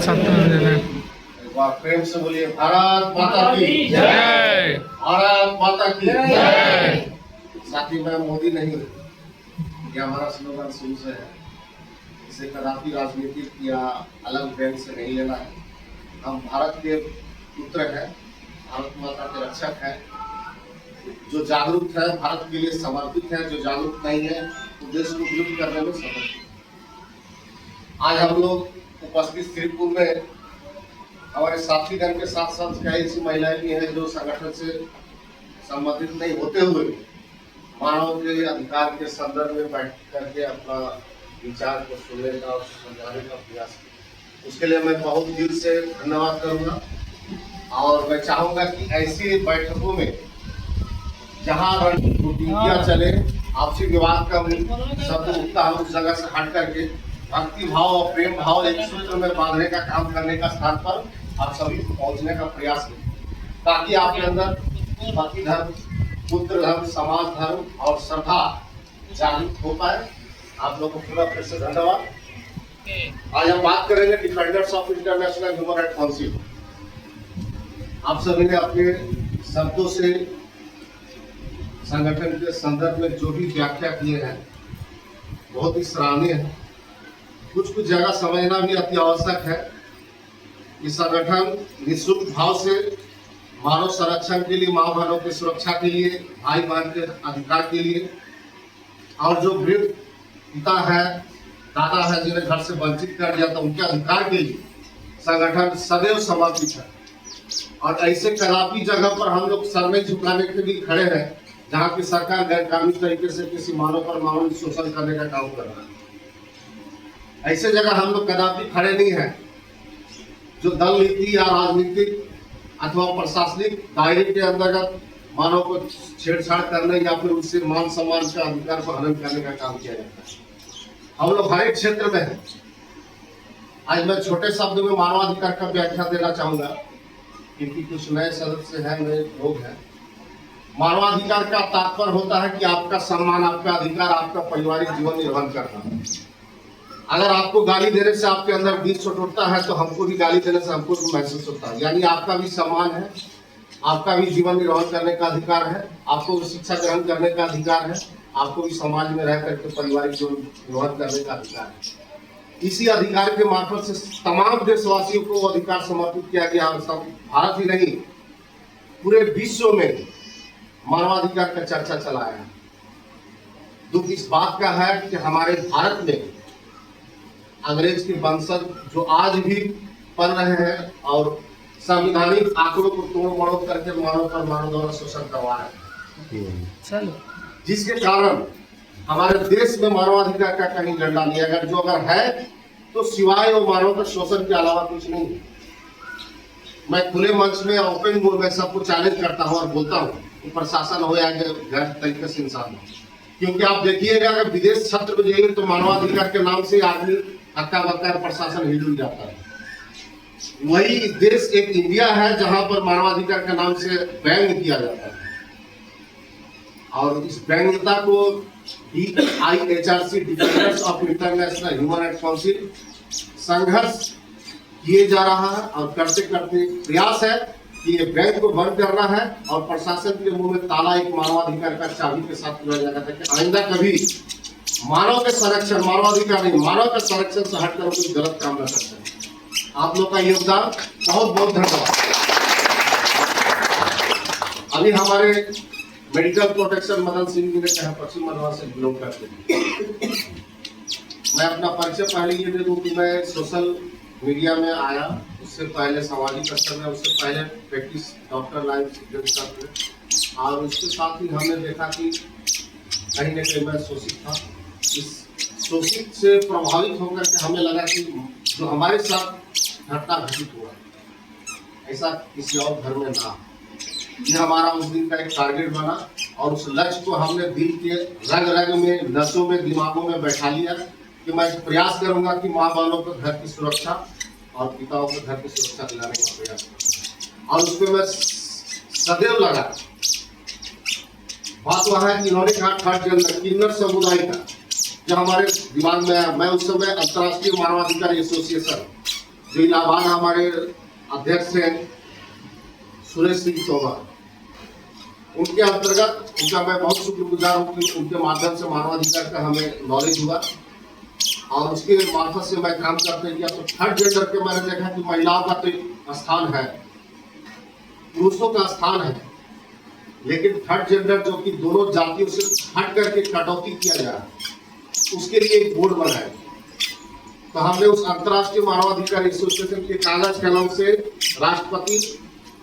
एक बार प्रेम से बोलिए भारत माता की जय, भारत माता की जय। साथी मैं मोदी नहीं हूँ, ये हमारा स्लोगन शुरू से है। इसे कदापि राजनीतिक या अलग बैंक से नहीं लेना है। हम भारत के पुत्र हैं, भारत माता के रक्षक हैं। जो जागरूक है भारत के लिए समर्पित है, जो जागरूक नहीं है तो देश को विलुप्त करने में समर्पित। आज हम लोग उपस्थित श्रीपुर में हमारे साथीगण के साथ साथ कई ऐसी महिलाएं भी हैं जो संगठन से संबंधित नहीं होते हुए मानव के अधिकार के संदर्भ में बैठ करके अपना विचार को सुनने का और समझाने का प्रयास किया। उसके लिए मैं बहुत दिल से धन्यवाद करूंगा और मैं चाहूंगा कि ऐसी बैठकों में जहां रणनीतियां चले, आपसी विवाद का शब्द उठता है, उस जगह से हट करके भक्ति भाव और प्रेम भाव एक सूत्र में बांधने का काम करने का स्थान पर आप सभी पहुंचने का प्रयास करें, ताकि आपके अंदर पति धर्म, पुत्र धर्म, समाज धर्म और श्रद्धा जागृत हो पाए। आप लोगों को पूरा फिर से धन्यवाद। आज हम बात करेंगे defenders of international human right council. आप सभी ने अपने शब्दों से संगठन के संदर्भ में जो भी व्याख्या किए हैं बहुत ही सराहनीय है। कुछ जगह समझना भी अति आवश्यक है कि संगठन निःशुल्क भाव से मानव संरक्षण के लिए, माँ बहनों की सुरक्षा के लिए, भाई बहन के अधिकार के लिए और जो वृद्ध पिता है, दादा है जिन्हें घर से वंचित कर दिया था, उनके अधिकार के लिए संगठन सदैव समर्पित है। और ऐसे कदापि जगह पर हम लोग सर नहीं झुकाने के लिए खड़े हैं जहाँ की सरकार गैरकानूनी तरीके से किसी मानव पर मानवीय शोषण करने का काम कर रहा है। ऐसे जगह हम लोग कदापि खड़े नहीं हैं जो दल नीति या राजनीतिक अथवा प्रशासनिक दायरे के अंतर्गत मानव को छेड़छाड़ करने या फिर उससे मान सम्मान के अधिकार को हनन करने का काम किया जाता है। हम लोग हर एक क्षेत्र में हैं। आज मैं छोटे शब्द में मानवाधिकार का व्याख्या देना चाहूंगा क्योंकि कुछ नए सदस्य हैं, नए लोग हैं। मानवाधिकार का तात्पर्य होता है कि आपका सम्मान, आपका अधिकार, आपका पारिवारिक जीवन निर्वहन करना। अगर आपको गाली देने से आपके अंदर बीज छूट उठता है तो हमको भी गाली देने से हमको भी महसूस होता है। यानी आपका भी सम्मान है, आपका भी जीवन निर्वहन करने का अधिकार है, आपको भी शिक्षा ग्रहण करने का अधिकार है, आपको भी समाज में रह करके पारिवारिक जीवन निर्वहन करने का अधिकार है। इसी अधिकार के मार्फत से तमाम देशवासियों को वो अधिकार समर्पित किया गया और सब भारत ही नहीं पूरे विश्व में मानवाधिकार का चर्चा चलाया है। दुख इस बात का है कि हमारे भारत में अंग्रेज के वंशज जो आज भी पल रहे हैं और संवैधानिक आंकड़ों को तोड़ मरोड़ करके मानव पर मानव द्वारा शोषण करवा रहे हैं, जिसके कारण हमारे देश में मानवाधिकार का कहीं झंडा नहीं। अगर है तो सिवाय वो मानव के शोषण के अलावा कुछ नहीं है। मैं खुले मंच में ओपन मोड में सबको चैलेंज करता हूँ और बोलता हूँ कि प्रशासन हो या गैर तरीके से इंसान हो, क्योंकि आप देखिएगा अगर विदेश छत्र में जाइए तो मानवाधिकार के नाम से आदमी हक्का बक्का प्रशासन हिल जाता है। वही देश एक इंडिया है जहां पर मानवाधिकार के नाम से व्यंग किया जाता है और इस व्यंग्यता को DIHRC defenders of international human right council संघर्ष किए जा रहा है और करते करते प्रयास है कि ये व्यंग को बंद करना है और प्रशासन के मुंह में ताला एक मानवाधिकार का चाबी के साथ खुला जाएगा ताकि आइंदा कभी मानव के संरक्षण, मानवाधिकार नहीं, मानव के संरक्षण से हटकर कोई गलत काम न कर सके। आप लोग का योगदान बहुत बहुत धन्यवाद। अभी हमारे मेडिकल प्रोटेक्शन मदन सिंह जी ने कहा पश्चिम बंगाल से बिलोंग करते हैं। मैं अपना परिचय पहले ये दे दूं कि मैं सोशल मीडिया में आया, उससे पहले सामाजिक स्तर में, उससे पहले प्रैक्टिस डॉक्टर लाइन से और उसके साथ ही हमने देखा कि कहीं न कहीं मैं शोषित था। इस शोषित से प्रभावित होकर के हमें लगा कि जो हमारे साथ घटना घटित हुआ ऐसा किसी और घर में ना। ये हमारा उस दिन का एक टारगेट बना और उस लक्ष्य को हमने दिल के रग रग में, नसों में, दिमागों में बैठा लिया कि मैं प्रयास करूंगा कि माँ बहनों को घर की सुरक्षा और पिताओं को घर की सुरक्षा दिलाने का प्रयास करूँ और उस पर मैं सदैव लगा। बात वह है कि इन्होंने कहा थर्ड जेंडर किन्नर समुदाय का जो हमारे दिमाग में आया। मैं उस समय अंतर्राष्ट्रीय मानवाधिकार एसोसिएशन जो इलाहाबाद हमारे अध्यक्ष हैं सुरेश सिंह तोमर, उनके अंतर्गत उनका मैं बहुत शुक्रगुजार हूँ कि उनके माध्यम से मानवाधिकार का हमें नॉलेज हुआ और उसके मार्फत से मैं काम करते किया। तो थर्ड जेंडर के मैंने देखा कि महिलाओं का तो एक स्थान है, पुरुषों का स्थान है, लेकिन थर्ड जेंडर जो कि दोनों जातियों से हट करके कटौती किया जाए, उसके लिए एक बोर्ड बनाया। तो हमने उस अंतर्राष्ट्रीय मानवाधिकार एसोसिएशन के कागज कलम से राष्ट्रपति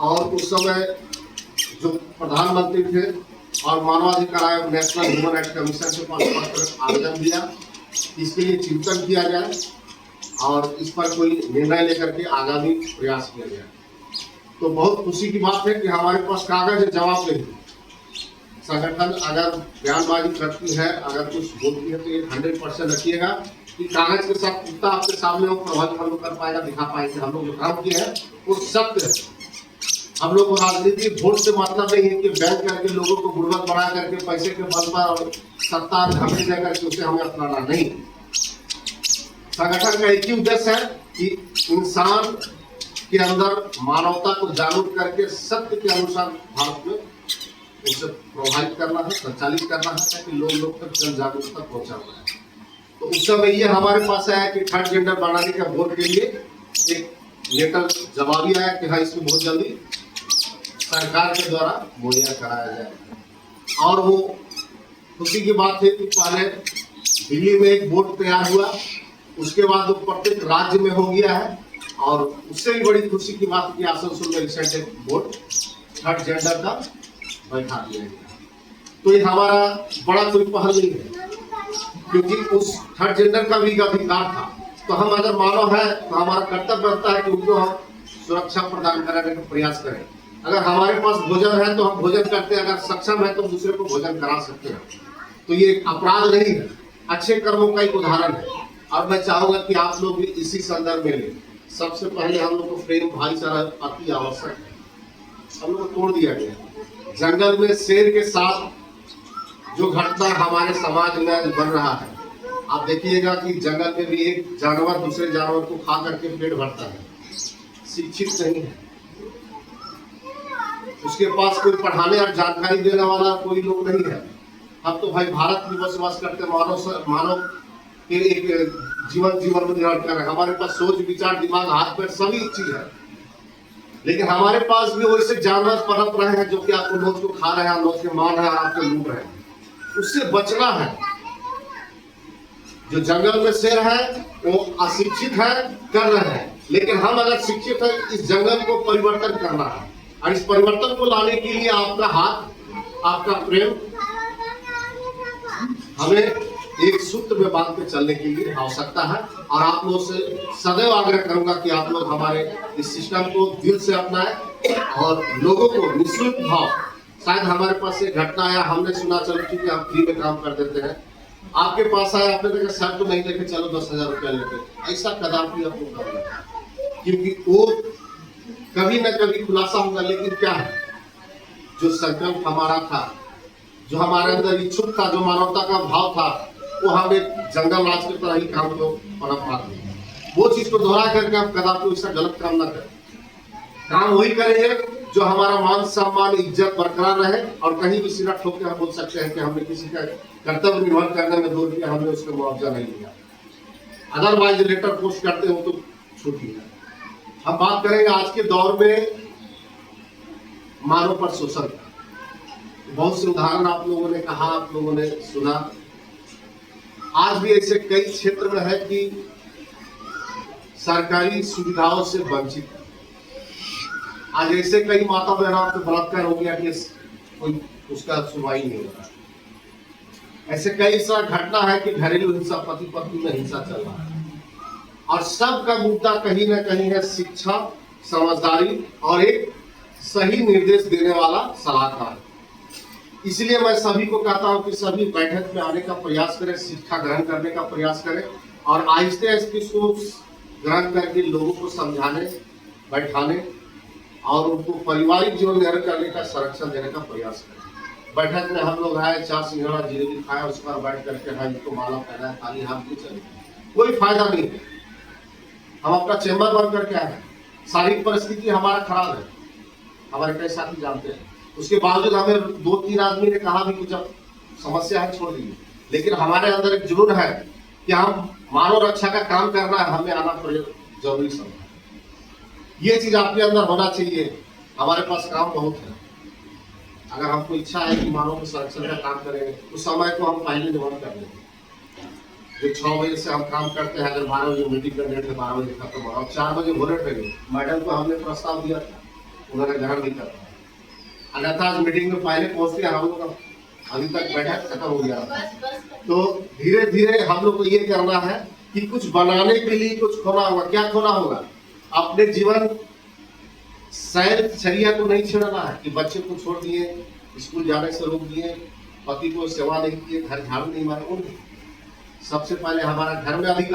और उस समय जो प्रधानमंत्री थे और मानवाधिकार आयोग नेशनल ह्यूमन राइट्स कमीशन से पत्र आवेदन दिया, इसके लिए चिंतन किया जाए और इस पर कोई निर्णय लेकर के आगामी प्रयास किया जाए। तो बहुत खुशी की बात है कि हमारे पास कागज है, जवाब नहीं। संगठन अगर बयानबाजी करती है, अगर कुछ बोलती है तो ये 100% रखिएगा कि कागज के साथ पुख्ता आपके सामने वो प्रभावी फॉलो कर पाएगा, दिखा पाएंगे। हम लोग जो काम किए हैं वो सत्य है। हम लोग को राजनीति वोट से मतलब नहीं है कि बैंक करके लोगों को गुर्बत बना करके पैसे के बल पर और सत्ता धमकी दे करके उसे हमें अपनाना नहीं। संगठन का एक ही उद्देश्य है कि इंसान के अंदर मानवता को जागरूक करके सत्य के अनुसार भारत में उसे प्रभावित करना है, संचालित करना है, ताकि लोग तक जन जागरूकता पहुंचाना है। तो उस समय ये हमारे पास आया कि थर्ड जेंडर बनाने के बोर्ड के लिए एक लेटर जवाबी आया कि हाँ इसको बहुत जल्दी सरकार के द्वारा मुहैया कराया जाए। और वो खुशी की बात है कि पहले दिल्ली में एक बोर्ड तैयार हुआ, उसके बाद वो प्रत्येक राज्य में हो गया है और उससे भी बड़ी खुशी की बात कि आसनसोल में रिसेंट एक बोर्ड थर्ड जेंडर का बैठा दिया गया। तो ये हमारा बड़ा कोई पहल नहीं है, क्योंकि उस थर्ड जेंडर का भी अधिकार था। तो हम अगर मानव है तो हमारा कर्तव्य बनता है कि उनको हम सुरक्षा प्रदान कराने का प्रयास करें। अगर हमारे पास भोजन है तो हम भोजन करते हैं, अगर सक्षम है तो दूसरे को भोजन करा सकते हैं। तो ये अपराध नहीं है, अच्छे कर्मों का एक उदाहरण है। और मैं चाहूंगा कि आप लोग भी इसी संदर्भ में लें। सबसे पहले हम लोग को प्रेम भाईचारा अति आवश्यक है, हम लोग को तोड़ दिया गया। जंगल में शेर के साथ जो घटना हमारे समाज में बन रहा है, आप देखिएगा कि जंगल में भी एक जानवर दूसरे जानवर को खा करके पेट भरता है, शिक्षित नहीं है, उसके पास कोई पढ़ाने और जानकारी देने वाला कोई लोग नहीं है। हम तो भाई भारत में बसवास करते, मानव के एक जीवन में निर्भर कर रहे हैं। हमारे पास सोच विचार दिमाग हाथ पैर सभी चीज है, लेकिन हमारे पास भी वैसे जानवर पनप रहे हैं जो कि आपको नोच को खा रहे हैं, नोच के मार रहे हैं, आपको लूट रहे हैं। उससे बचना है। जो जंगल में शेर है वो अशिक्षित है, कर रहे हैं, लेकिन हम अगर शिक्षित है इस जंगल को परिवर्तन करना है। और इस परिवर्तन को लाने के लिए आपका हाथ, आपका प्रेम हमें एक सूत्र में बांध के चलने के लिए आवश्यकता है। और आप लोगों से सदैव आग्रह करूंगा कि आप लोग हमारे इस सिस्टम को दिल से अपनाएं और लोगों को निःशुल्क भाव, शायद हमारे पास एक घटना आया, हमने सुना चलो ठीक है हम फ्री में काम कर देते हैं, आपके पास आया, आपने देखा सर तो नहीं लेके चलो 10,000 रुपया लेके, ऐसा कदापि आप लोग करना, क्योंकि वो कभी न कभी खुलासा होगा। लेकिन क्या है, जो संकल्प हमारा था, जो हमारे अंदर इच्छुक था, जो मानवता का भाव था, वो हम एक जंगल राज की तरह ही काम को पनप पाते हैं। वो चीज को दोहरा करके हम कदापि ऐसा गलत काम ना करें। काम वही करेंगे जो हमारा मान सम्मान इज्जत बरकरार रहे, और कहीं भी सिरा ठोक के हम बोल सकते हैं कि हमने किसी का कर्तव्य निर्वहन करने में 2 रुपया हमने उसका मुआवजा नहीं लिया। अदरवाइज लेटर पोस्ट करते हो तो छूटी है। हम बात करेंगे आज के दौर में मानव पर शोषण का। बहुत से उदाहरण आप लोगों ने कहा, आप लोगों ने सुना। आज भी ऐसे कई क्षेत्र में है कि सरकारी सुविधाओं से वंचित है। आज ऐसे कई माता बहनों पे बलात्कार हो गया कि कोई उसका सुनवाई नहीं हो रहा। ऐसे कई सारा घटना है कि घरेलू हिंसा, पति पत्नी में हिंसा चल रहा है, और सबका मुद्दा कहीं ना कहीं है शिक्षा, समझदारी और एक सही निर्देश देने वाला सलाहकार। इसलिए मैं सभी को कहता हूं कि सभी बैठक में आने का प्रयास करें, शिक्षा ग्रहण करने का प्रयास करें, और आहिस्ते आहिस्ते इसको ग्रहण करके लोगों को समझाने, बैठाने और उनको पारिवारिक जीवन निर्वाह करने का संरक्षण देने का प्रयास करें। बैठक में हम लोग आए, 4 सिंघाड़ा जिलेबी खाया, उस पर बैठ करके हाँ इसको माला पहनाया, खाली हाथ भी चले, कोई फायदा नहीं है। हम अपना चेम्बर बंद करके आए हैं, शारीरिक परिस्थिति हमारा खराब है, हमारे कई साथी जानते हैं। उसके बावजूद हमें 2-3 आदमी ने कहा भी कि जब समस्या है छोड़ दीजिए, लेकिन हमारे अंदर एक जुनून है कि हम मानव रक्षा का काम करना है, हमें आना जरूरी समझा। ये चीज आपके अंदर होना चाहिए। हमारे पास काम बहुत है, अगर हमको इच्छा है कि मानव के संरक्षण का काम करेंगे उस समय को हम पहले निबंध कर लेंगे। जो 6 बजे से हम काम करते हैं, अगर 12 बजे मीटिंग करने थे, 12 बजे खत्म हो, 4 बजे भोरे ठहरे, मैडम को हमने प्रस्ताव दिया था, उन्होंने ग्रहण नहीं कर पाया। अन्यथा आज मीटिंग में पहले पहुंचते हम लोग अभी तक बैठक खत्म हो गया। तो धीरे धीरे हम लोग को ये करना है कि कुछ बनाने के लिए कुछ खोना होगा। क्या खोना होगा? अपने जीवन शैलचर्या को नहीं छेड़ना है कि बच्चे को छोड़ दिए, स्कूल जाने से रोक दिए, पति को सेवा नहीं किए, घर झाड़ू नहीं मारे। सबसे पहले हमारा घर में अधिकार